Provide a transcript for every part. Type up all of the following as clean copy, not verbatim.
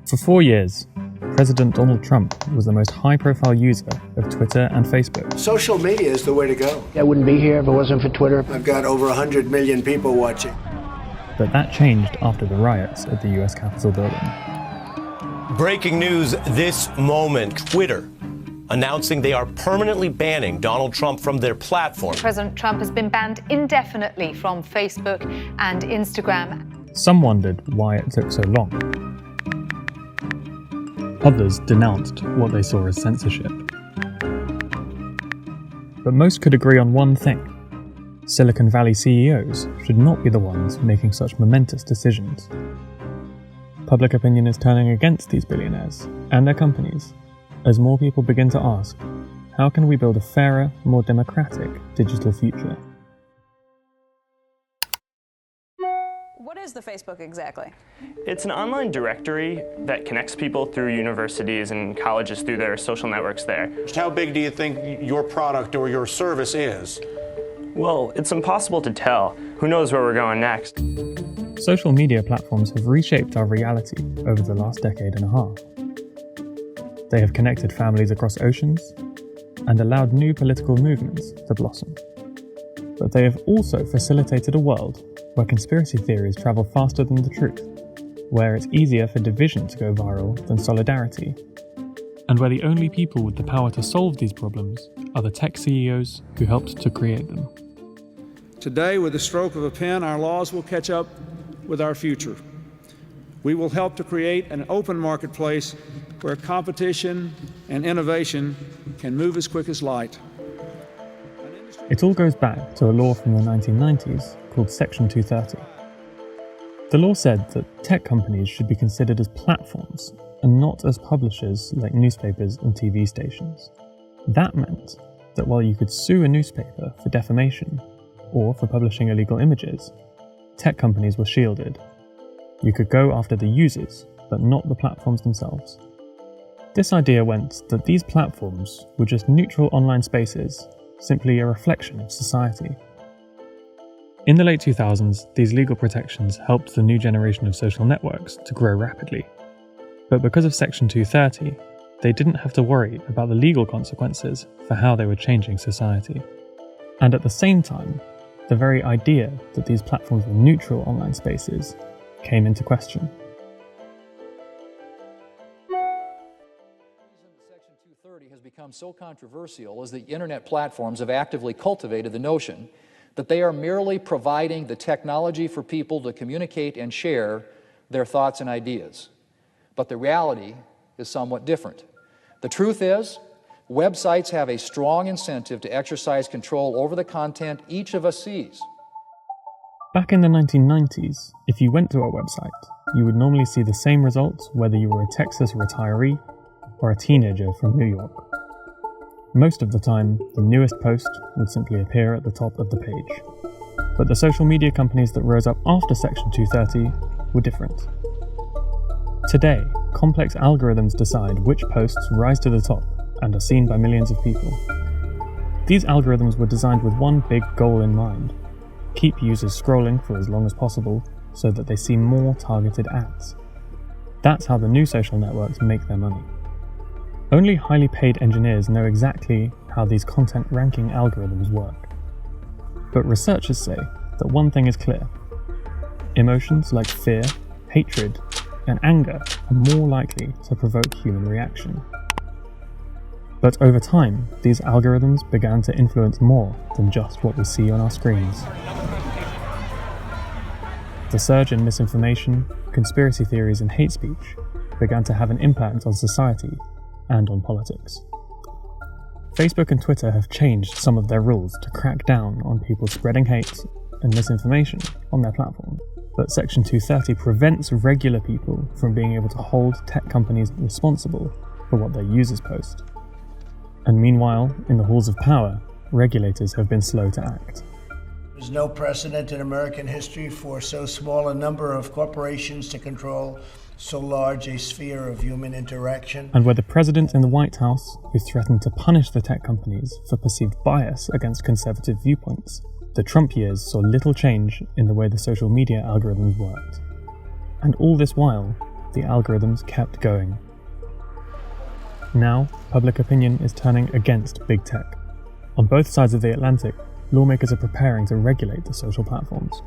For 4 years, President Donald Trump was the most high-profile user of Twitter and Facebook. Social media is the way to go. I wouldn't be here if it wasn't for Twitter. I've got over 100 million people watching. But that changed after the riots at the US Capitol building. Breaking news this moment. Twitter announcing they are permanently banning Donald Trump from their platform. President Trump has been banned indefinitely from Facebook and Instagram. Some wondered why it took so long. Others denounced what they saw as censorship. But most could agree on one thing. Silicon Valley CEOs should not be the ones making such momentous decisions. Public opinion is turning against these billionaires and their companies as more people begin to ask, how can we build a fairer, more democratic digital future? What is the Facebook exactly? It's an online directory that connects people through universities and colleges through their social networks there. How big do you think your product or your service is? Well, it's impossible to tell. Who knows where we're going next? Social media platforms have reshaped our reality over the last decade and a half. They have connected families across oceans and allowed new political movements to blossom. But they have also facilitated a world where conspiracy theories travel faster than the truth, where it's easier for division to go viral than solidarity, and where the only people with the power to solve these problems are the tech CEOs who helped to create them. Today, with the stroke of a pen, our laws will catch up with our future. We will help to create an open marketplace where competition and innovation can move as quick as light. It all goes back to a law from the 1990s called Section 230. The law said that tech companies should be considered as platforms and not as publishers like newspapers and TV stations. That meant that while you could sue a newspaper for defamation or for publishing illegal images, tech companies were shielded. You could go after the users, but not the platforms themselves. This idea went that these platforms were just neutral online spaces, simply a reflection of society. In the late 2000s, these legal protections helped the new generation of social networks to grow rapidly. But because of Section 230, they didn't have to worry about the legal consequences for how they were changing society. And at the same time, the very idea that these platforms were neutral online spaces came into question. Section 230 has become so controversial as the internet platforms have actively cultivated the notion that they are merely providing the technology for people to communicate and share their thoughts and ideas. But the reality is somewhat different. The truth is, websites have a strong incentive to exercise control over the content each of us sees. Back in the 1990s, if you went to a website, you would normally see the same results whether you were a Texas retiree or a teenager from New York. Most of the time, the newest post would simply appear at the top of the page. But the social media companies that rose up after Section 230 were different. Today, complex algorithms decide which posts rise to the top and are seen by millions of people. These algorithms were designed with one big goal in mind: keep users scrolling for as long as possible so that they see more targeted ads. That's how the new social networks make their money. Only highly paid engineers know exactly how these content ranking algorithms work. But researchers say that one thing is clear: emotions like fear, hatred, and anger are more likely to provoke human reaction. But over time, these algorithms began to influence more than just what we see on our screens. The surge in misinformation, conspiracy theories, and hate speech began to have an impact on society and on politics. Facebook and Twitter have changed some of their rules to crack down on people spreading hate and misinformation on their platform. But Section 230 prevents regular people from being able to hold tech companies responsible for what their users post. And meanwhile, in the halls of power, regulators have been slow to act. There's no precedent in American history for so small a number of corporations to control so large a sphere of human interaction. And where the president in the White House, who threatened to punish the tech companies for perceived bias against conservative viewpoints, the Trump years saw little change in the way the social media algorithms worked. And all this while, the algorithms kept going. Now, public opinion is turning against big tech. On both sides of the Atlantic, lawmakers are preparing to regulate the social platforms.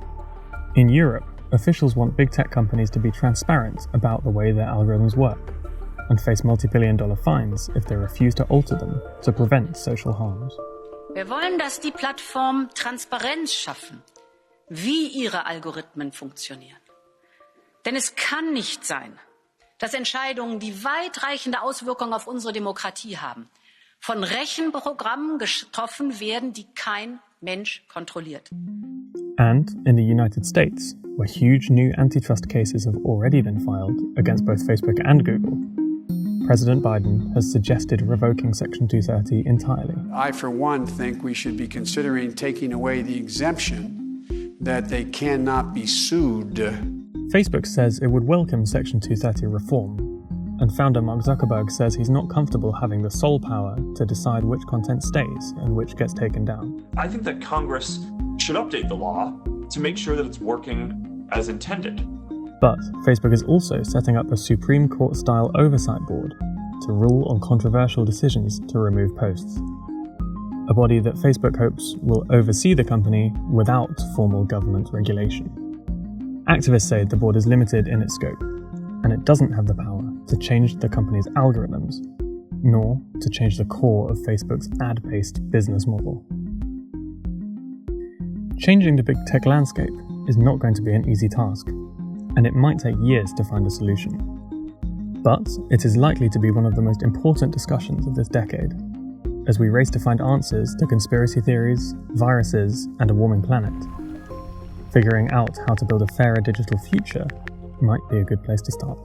In Europe, officials want big tech companies to be transparent about the way their algorithms work, and face multi-billion-dollar fines if they refuse to alter them to prevent social harms. Wir wollen, dass die Plattformen Transparenz schaffen, wie ihre Algorithmen funktionieren. Denn es kann nicht sein, dass Entscheidungen, die weitreichende Auswirkungen auf unsere Demokratie haben, von Rechenprogrammen getroffen werden, die kein Mensch kontrolliert. And in the United States, where huge new antitrust cases have already been filed against both Facebook and Google, President Biden has suggested revoking Section 230 entirely. I, for one, think we should be considering taking away the exemption that they cannot be sued. Facebook says it would welcome Section 230 reform, and founder Mark Zuckerberg says he's not comfortable having the sole power to decide which content stays and which gets taken down. I think that Congress should update the law to make sure that it's working as intended. But Facebook is also setting up a Supreme Court-style oversight board to rule on controversial decisions to remove posts. A body that Facebook hopes will oversee the company without formal government regulation. Activists say the board is limited in its scope, and it doesn't have the power to change the company's algorithms, nor to change the core of Facebook's ad-based business model. Changing the big tech landscape is not going to be an easy task, and it might take years to find a solution. But it is likely to be one of the most important discussions of this decade, as we race to find answers to conspiracy theories, viruses, and a warming planet. Figuring out how to build a fairer digital future might be a good place to start.